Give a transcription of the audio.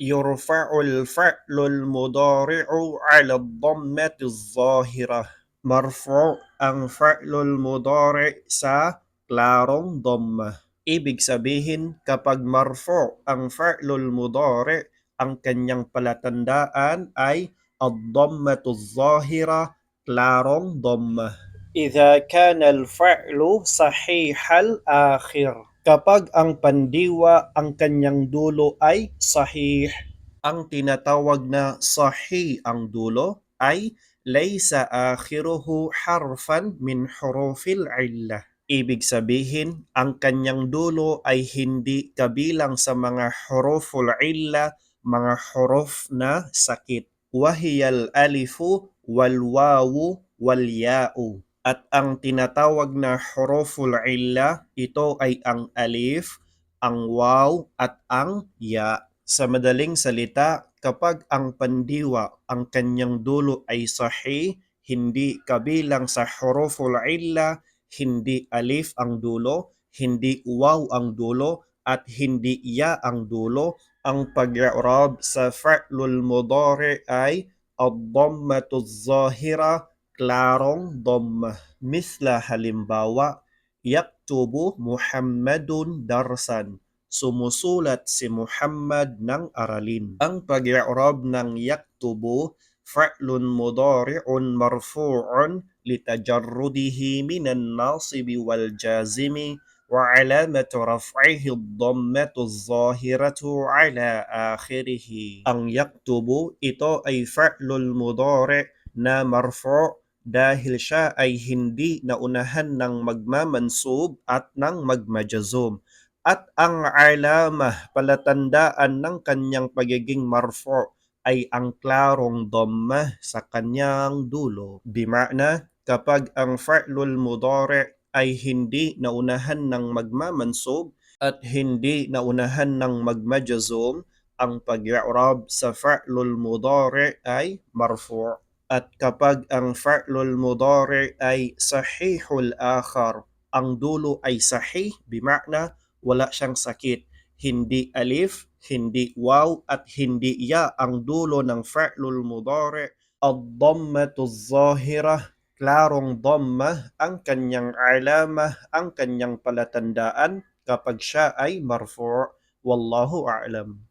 يرفع الفعل المضارع على الضمة الظاهرة. Marfu ang fa'lul mudari sa klarong dhamma. Ibig sabihin, kapag marfu ang fa'lul mudari, ang kanyang palatandaan ay ad-dhammatu zahira, klarong dhamma. إذا كان الفعل صحيح الآخر. Kapag ang pandiwa, ang kanyang dulo ay sahih. Ang tinatawag na sahih ang dulo ay laysa akhiruhu harfan min hurufil illah. Ibig sabihin, ang kanyang dulo ay hindi kabilang sa mga huruful illah, mga huruf na sakit. Wahiyal alifu wal wawu wal ya'u. At ang tinatawag na huruful illah, ito ay ang alif, ang waw at ang ya. Sa madaling salita, kapag ang pandiwa, ang kanyang dulo ay sahih, hindi kabilang sa huruful illah, hindi alif ang dulo, hindi waw ang dulo, at hindi ya ang dulo, ang pag-i'rab sa fa'lul mudari ay ad-dhammatu zahira, klarong dhamma. Misla halimbawa, yaktubu Muhammadun darsan. Sumusulat si Muhammad ng aralin. Ang pag-i'rab ng yaktubu, fa'lun mudari'un marfu'un litajarrudihi minan nasibi wal jazimi wa alamatu raf'ihi ad-dhammatu az-zahiratu ala akhirih. Ang yaktubu, ito ay fa'lul mudari' na marfu' dahil siya ay hindi naunahan ng magmamansub at ng magmajazum. At ang alamah, palatandaan ng kanyang pagiging marfu' ay ang klarong dhammah sa kanyang dulo. Bima'na, kapag ang fa'lul mudari' ay hindi naunahan ng magmamansub at hindi naunahan ng magmajazum, ang pag-i'rab sa fa'lul mudari' ay marfu'. At kapag ang fa'lul mudari' ay sahihul akhar, ang dulo ay sahih, bima'na wala siyang sakit. Hindi alif, hindi waw, at hindi ya ang dulo ng fa'lul mudari'. Ad-dhammatu zahira, klarong dhamma ang kanyang alamah, ang kanyang palatandaan kapag siya ay marfu'. Wallahu a'lam.